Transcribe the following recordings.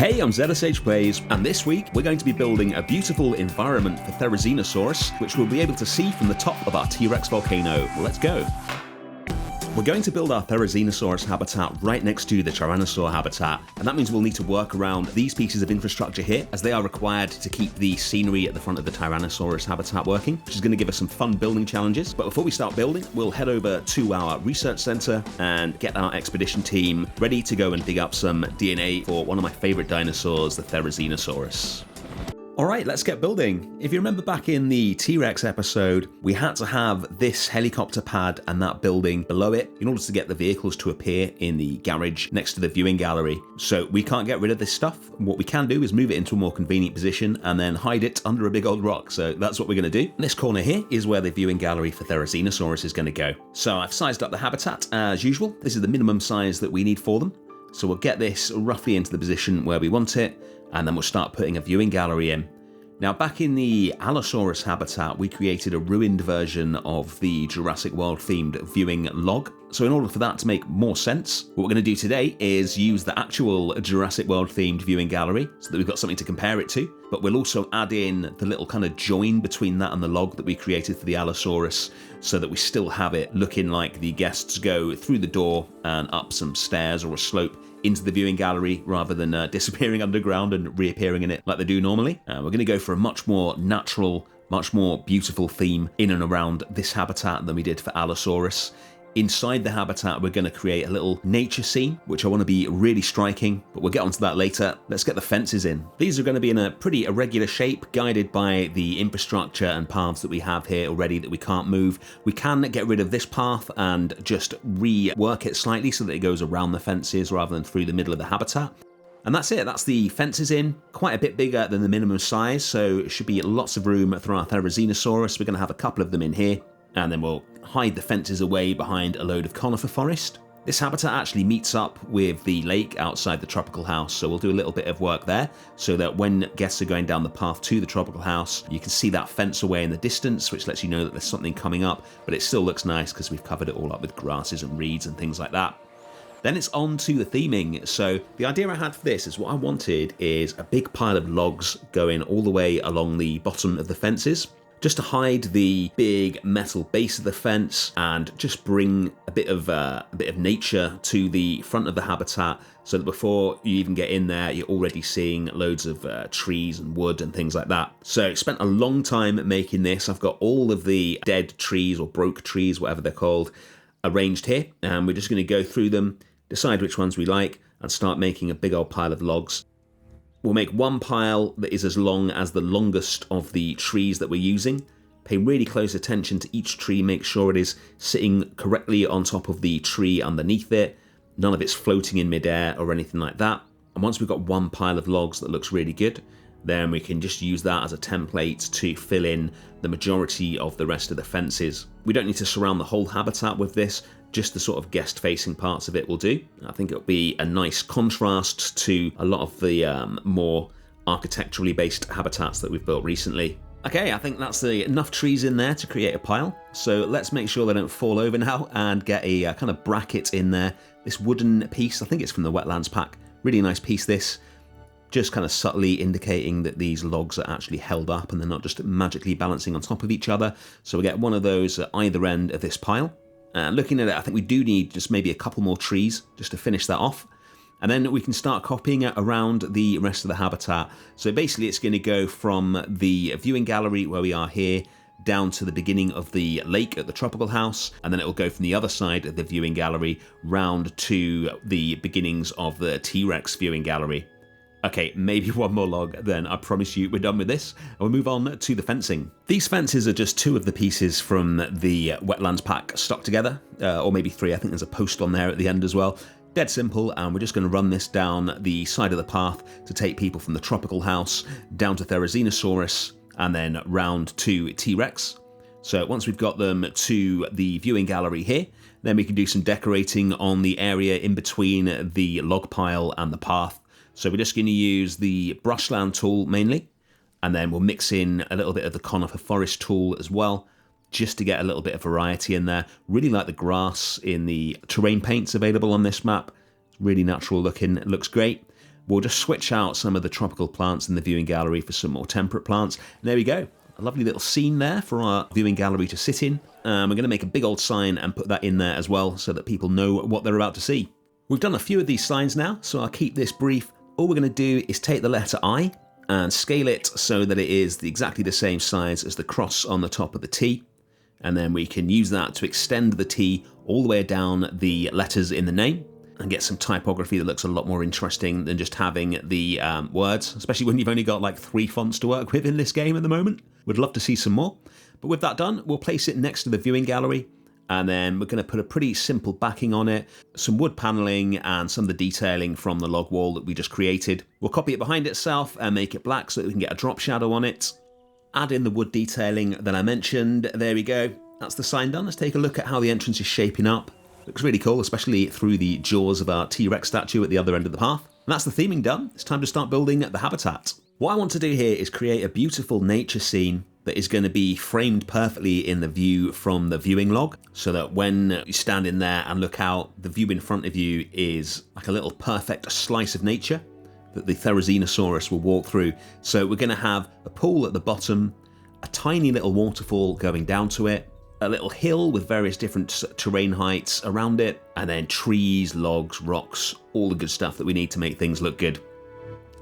Hey, I'm ZSH Plays, and this week we're going to be building a beautiful environment for Therizinosaurus, which we'll be able to see from the top of our T-Rex volcano. Let's go. We're going to build our Therizinosaurus habitat right next to the Tyrannosaur habitat, and that means we'll need to work around these pieces of infrastructure here, as they are required to keep the scenery at the front of the Tyrannosaurus habitat working, which is going to give us some fun building challenges. But before we start building, we'll head over to our research center and get our expedition team ready to go and dig up some DNA for one of my favorite dinosaurs, the Therizinosaurus. Alright, let's get building. If you remember back in the T-Rex episode, we had to have this helicopter pad and that building below it in order to get the vehicles to appear in the garage next to the viewing gallery. So we can't get rid of this stuff. What we can do is move it into a more convenient position and then hide it under a big old rock. So that's what we're going to do. This corner here is where the viewing gallery for Therizinosaurus is going to go. So I've sized up the habitat as usual. This is the minimum size that we need for them. So we'll get this roughly into the position where we want it, and then we'll start putting a viewing gallery in. Now, back in the Allosaurus habitat, we created a ruined version of the Jurassic World themed viewing log. So in order for that to make more sense, what we're going to do today is use the actual Jurassic World themed viewing gallery so that we've got something to compare it to. But we'll also add in the little kind of join between that and the log that we created for the Allosaurus so that we still have it looking like the guests go through the door and up some stairs or a slope into the viewing gallery rather than disappearing underground and reappearing in it like they do normally. We're going to go for a much more natural, much more beautiful theme in and around this habitat than we did for Allosaurus. Inside the habitat, we're going to create a little nature scene, which I want to be really striking, but we'll get onto that later. Let's get the fences in. These are going to be in a pretty irregular shape, guided by the infrastructure and paths that we have here already that we can't move. We can get rid of this path and just rework it slightly so that it goes around the fences rather than through the middle of the habitat. And that's it, that's the fences in, quite a bit bigger than the minimum size, so it should be lots of room for our Therizinosaurus. We're going to have a couple of them in here, and then we'll hide the fences away behind a load of conifer forest. This habitat actually meets up with the lake outside the tropical house, so we'll do a little bit of work there so that when guests are going down the path to the tropical house, you can see that fence away in the distance, which lets you know that there's something coming up, but it still looks nice because we've covered it all up with grasses and reeds and things like that. Then it's on to the theming. So the idea I had for this is what I wanted is a big pile of logs going all the way along the bottom of the fences, just to hide the big metal base of the fence and just bring a bit of nature to the front of the habitat so that before you even get in there, you're already seeing loads of trees and wood and things like that. So spent a long time making this. I've got all of the dead trees or broke trees, whatever they're called, arranged here, and we're just going to go through them, decide which ones we like, and start making a big old pile of logs. We'll make one pile that is as long as the longest of the trees that we're using. Pay really close attention to each tree, make sure it is sitting correctly on top of the tree underneath it. None of it's floating in midair or anything like that. And once we've got one pile of logs that looks really good, then we can just use that as a template to fill in the majority of the rest of the fences. We don't need to surround the whole habitat with this, just the sort of guest-facing parts of it will do. I think it'll be a nice contrast to a lot of the more architecturally based habitats that we've built recently. Okay, I think that's enough trees in there to create a pile. So let's make sure they don't fall over now and get a kind of bracket in there. This wooden piece, I think it's from the Wetlands pack. Really nice piece this. Just kind of subtly indicating that these logs are actually held up and they're not just magically balancing on top of each other. So we get one of those at either end of this pile. Looking at it, I think we do need just maybe a couple more trees just to finish that off. And then we can start copying it around the rest of the habitat. So basically it's going to go from the viewing gallery where we are here down to the beginning of the lake at the tropical house, and then it will go from the other side of the viewing gallery round to the beginnings of the T-Rex viewing gallery. Okay, maybe one more log, then I promise you we're done with this, and we'll move on to the fencing. These fences are just two of the pieces from the Wetlands pack stuck together, or maybe three. I think there's a post on there at the end as well. Dead simple, and we're just going to run this down the side of the path to take people from the tropical house down to Therizinosaurus, and then round to T-Rex. So once we've got them to the viewing gallery here, then we can do some decorating on the area in between the log pile and the path. So we're just going to use the brushland tool mainly, and then we'll mix in a little bit of the conifer forest tool as well, just to get a little bit of variety in there. Really like the grass in the terrain paints available on this map. It's really natural looking, it looks great. we'll just switch out some of the tropical plants in the viewing gallery for some more temperate plants. And there we go. A lovely little scene there for our viewing gallery to sit in. We're going to make a big old sign and put that in there as well so that people know what they're about to see. We've done a few of these signs now, so I'll keep this brief. All we're going to do is take the letter I and scale it so that it is exactly the same size as the cross on the top of the T. And then we can use that to extend the T all the way down the letters in the name and get some typography that looks a lot more interesting than just having the words, especially when you've only got like 3 fonts to work with in this game at the moment. We'd love to see some more. But with that done, we'll place it next to the viewing gallery, and then we're going to put a pretty simple backing on it, some wood paneling and some of the detailing from the log wall that we just created. We'll copy it behind itself and make it black so that we can get a drop shadow on it. Add in the wood detailing that I mentioned. There we go. That's the sign done. Let's take a look at how the entrance is shaping up. Looks really cool, especially through the jaws of our T-Rex statue at the other end of the path. And that's the theming done. It's time to start building the habitat. What I want to do here is create a beautiful nature scene that is going to be framed perfectly in the view from the viewing log, so that when you stand in there and look out, the view in front of you is like a little perfect slice of nature that the Therizinosaurus will walk through. So we're going to have a pool at the bottom, a tiny little waterfall going down to it, a little hill with various different terrain heights around it, and then trees, logs, rocks, all the good stuff that we need to make things look good.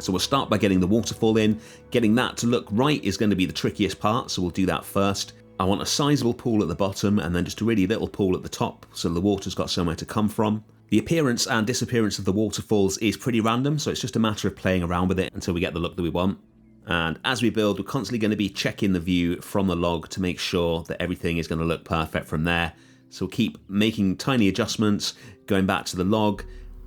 So we'll start by getting the waterfall in. Getting that to look right is going to be the trickiest part, so we'll do that first. I want a sizable pool at the bottom and then just a really little pool at the top so the water's got somewhere to come from. The appearance and disappearance of the waterfalls is pretty random, so it's just a matter of playing around with it until we get the look that we want. And as we build, we're constantly going to be checking the view from the log to make sure that everything is going to look perfect from there. So we'll keep making tiny adjustments, going back to the log,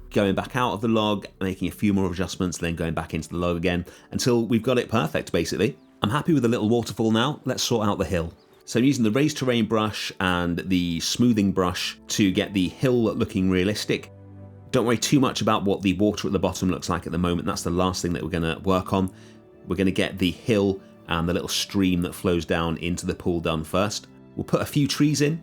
going back out of the log, making a few more adjustments, then going back into the log again until we've got it perfect, basically. I'm happy with the little waterfall now. Let's sort out the hill. So I'm using the raised terrain brush and the smoothing brush to get the hill looking realistic. Don't worry too much about what the water at the bottom looks like at the moment. That's the last thing that we're going to work on. We're going to get the hill and the little stream that flows down into the pool done first. We'll put a few trees in,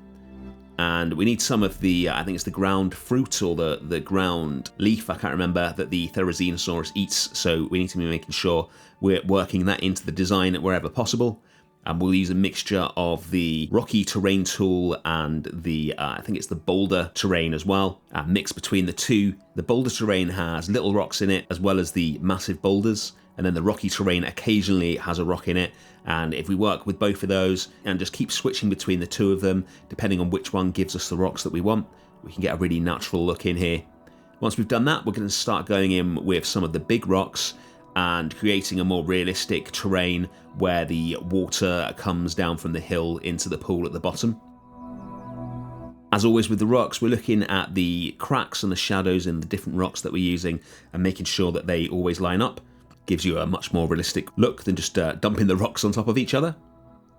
and we need some of the, I think it's the ground fruit or the ground leaf, I can't remember, that the Therizinosaurus eats. So we need to be making sure we're working that into the design wherever possible. And we'll use a mixture of the rocky terrain tool and the, I think it's the boulder terrain as well, mix between the two. The boulder terrain has little rocks in it as well as the massive boulders. And then the rocky terrain occasionally has a rock in it. And if we work with both of those and just keep switching between the two of them, depending on which one gives us the rocks that we want, we can get a really natural look in here. Once we've done that, we're going to start going in with some of the big rocks and creating a more realistic terrain where the water comes down from the hill into the pool at the bottom. As always with the rocks, we're looking at the cracks and the shadows in the different rocks that we're using and making sure that they always line up. Gives you a much more realistic look than just dumping the rocks on top of each other.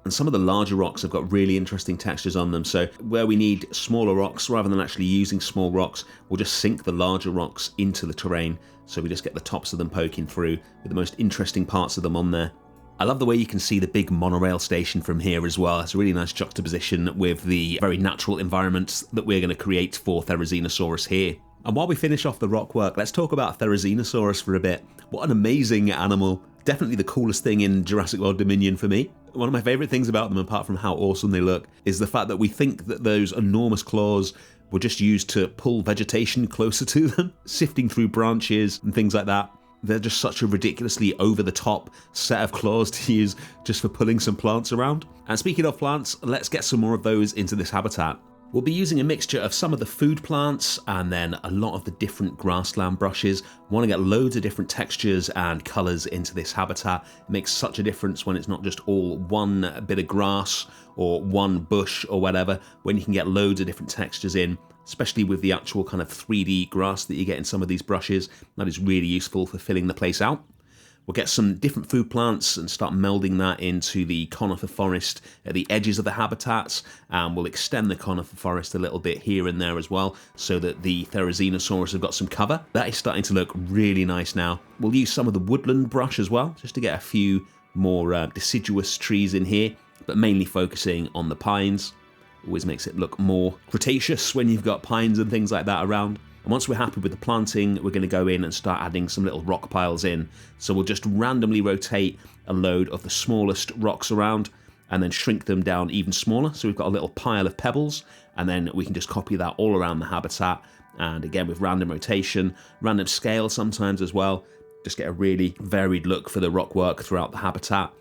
And some of the larger rocks have got really interesting textures on them, so where we need smaller rocks, rather than actually using small rocks, we'll just sink the larger rocks into the terrain, so we just get the tops of them poking through with the most interesting parts of them on there. I love the way you can see the big monorail station from here as well. It's a really nice juxtaposition with the very natural environments that we're going to create for Therizinosaurus here. And while we finish off the rock work, let's talk about Therizinosaurus for a bit. What an amazing animal. Definitely the coolest thing in Jurassic World Dominion for me. One of my favourite things about them, apart from how awesome they look, is the fact that we think that those enormous claws were just used to pull vegetation closer to them, sifting through branches and things like that. They're just such a ridiculously over-the-top set of claws to use just for pulling some plants around. And speaking of plants, let's get some more of those into this habitat. We'll be using a mixture of some of the food plants and then a lot of the different grassland brushes. We want to get loads of different textures and colours into this habitat. It makes such a difference when it's not just all one bit of grass or one bush or whatever, when you can get loads of different textures in, especially with the actual kind of 3D grass that you get in some of these brushes. That is really useful for filling the place out. We'll get some different food plants and start melding that into the conifer forest at the edges of the habitats, and we'll extend the conifer forest a little bit here and there as well so that the Therizinosaurus have got some cover. That is starting to look really nice now. We'll use some of the woodland brush as well, just to get a few more deciduous trees in here, but mainly focusing on the pines. Always makes it look more Cretaceous when you've got pines and things like that around. And And once we're happy with the planting, we're going to go in and start adding some little rock piles in. So we'll just randomly rotate a load of the smallest rocks around and then shrink them down even smaller. So we've got a little pile of pebbles, and then we can just copy that all around the habitat. And again, with random rotation, random scale sometimes as well, just get a really varied look for the rock work throughout the habitat.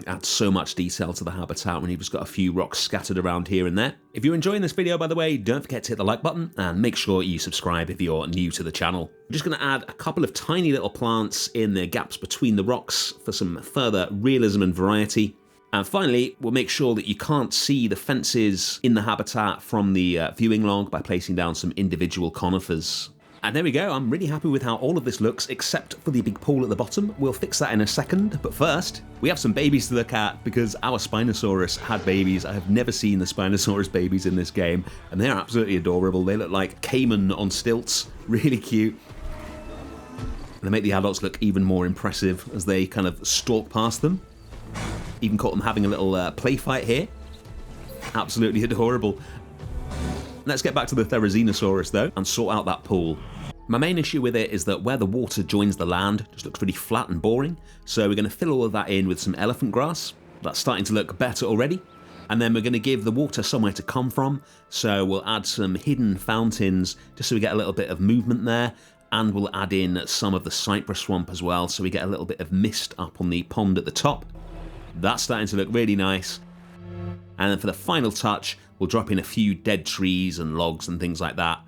Adds so much detail to the habitat when you've just got a few rocks scattered around here and there. If you're enjoying this video, by the way, don't forget to hit the like button and make sure you subscribe if you're new to the channel. I'm just going to add a couple of tiny little plants in the gaps between the rocks for some further realism and variety. And finally, we'll make sure that you can't see the fences in the habitat from the viewing log by placing down some individual conifers. And there we go, I'm really happy with how all of this looks, except for the big pool at the bottom. We'll fix that in a second, but first, we have some babies to look at because our Spinosaurus had babies. I have never seen the Spinosaurus babies in this game, and they're absolutely adorable. They look like caiman on stilts, really cute. And they make the adults look even more impressive as they kind of stalk past them. Even caught them having a little play fight here. Absolutely adorable. Let's get back to the Therizinosaurus though and sort out that pool. My main issue with it is that where the water joins the land just looks really flat and boring, so we're going to fill all of that in with some elephant grass. That's starting to look better already. And then we're going to give the water somewhere to come from, so we'll add some hidden fountains just so we get a little bit of movement there, and we'll add in some of the cypress swamp as well so we get a little bit of mist up on the pond at the top. That's starting to look really nice. And then for the final touch, we'll drop in a few dead trees and logs and things like that.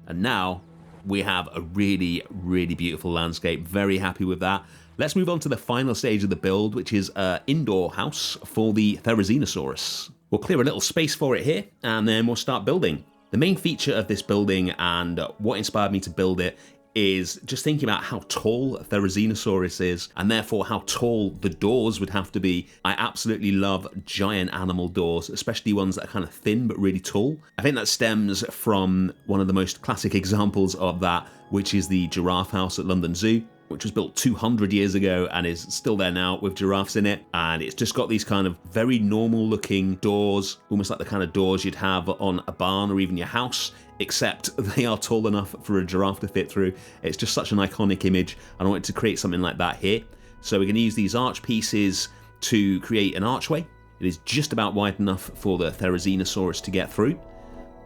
And now we have a really, really beautiful landscape. Very happy with that. Let's move on to the final stage of the build, which is an indoor house for the Therizinosaurus. We'll clear a little space for it here, and then we'll start building. The main feature of this building and what inspired me to build it is just thinking about how tall Therizinosaurus is, and therefore how tall the doors would have to be. I absolutely love giant animal doors, especially ones that are kind of thin but really tall. I think that stems from one of the most classic examples of that, which is the giraffe house at London Zoo, which was built 200 years ago and is still there now with giraffes in it. And it's just got these kind of very normal looking doors, almost like the kind of doors you'd have on a barn or even your house, except they are tall enough for a giraffe to fit through. It's just such an iconic image, and I wanted to create something like that here. So we're going to use these arch pieces to create an archway. It is just about wide enough for the Therizinosaurus to get through.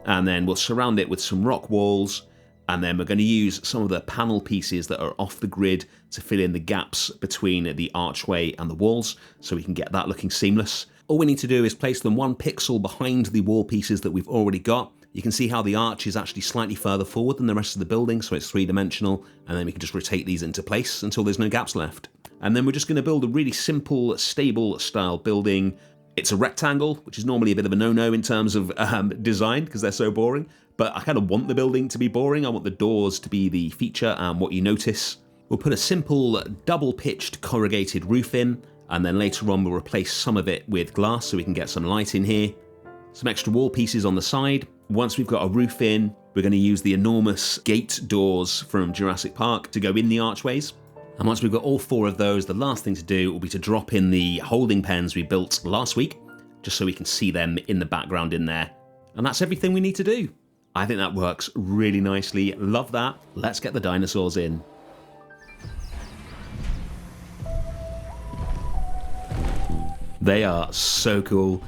And then we'll surround it with some rock walls, and then we're going to use some of the panel pieces that are off the grid to fill in the gaps between the archway and the walls, so we can get that looking seamless. All we need to do is place them 1 pixel behind the wall pieces that we've already got. You can see how the arch is actually slightly further forward than the rest of the building, so it's 3-dimensional, and then we can just rotate these into place until there's no gaps left. And then we're just going to build a really simple, stable style building. It's a rectangle, which is normally a bit of a no-no in terms of design because they're so boring, but I kind of want the building to be boring. I want the doors to be the feature and what you notice. We'll put a simple double-pitched corrugated roof in, and then later on we'll replace some of it with glass so we can get some light in here. Some extra wall pieces on the side. Once we've got a roof in, we're going to use the enormous gate doors from Jurassic Park to go in the archways. And once we've got all 4 of those, the last thing to do will be to drop in the holding pens we built last week, just so we can see them in the background in there. And that's everything we need to do. I think that works really nicely. Love that. Let's get the dinosaurs in. They are so cool.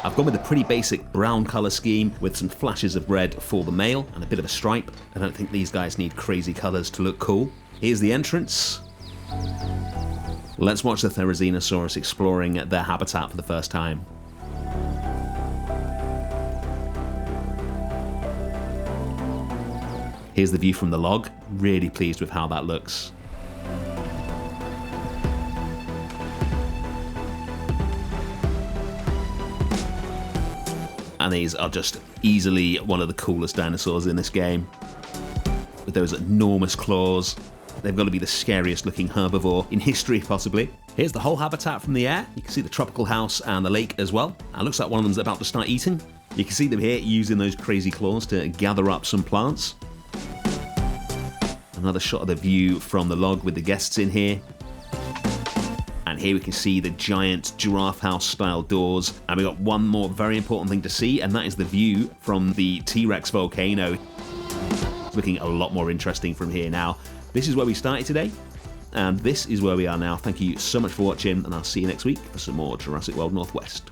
I've gone with a pretty basic brown color scheme with some flashes of red for the male and a bit of a stripe. I don't think these guys need crazy colors to look cool. Here's the entrance. Let's watch the Therizinosaurus exploring their habitat for the first time. Here's the view from the log. Really pleased with how that looks. And these are just easily one of the coolest dinosaurs in this game. With those enormous claws. They've got to be the scariest looking herbivore in history, possibly. Here's the whole habitat from the air. You can see the tropical house and the lake as well. And it looks like one of them's about to start eating. You can see them here using those crazy claws to gather up some plants. Another shot of the view from the log with the guests in here. And here we can see the giant giraffe house style doors. And we got one more very important thing to see, and that is the view from the T-Rex volcano. It's looking a lot more interesting from here now. This is where we started today, and this is where we are now. Thank you so much for watching, and I'll see you next week for some more Jurassic World Northwest.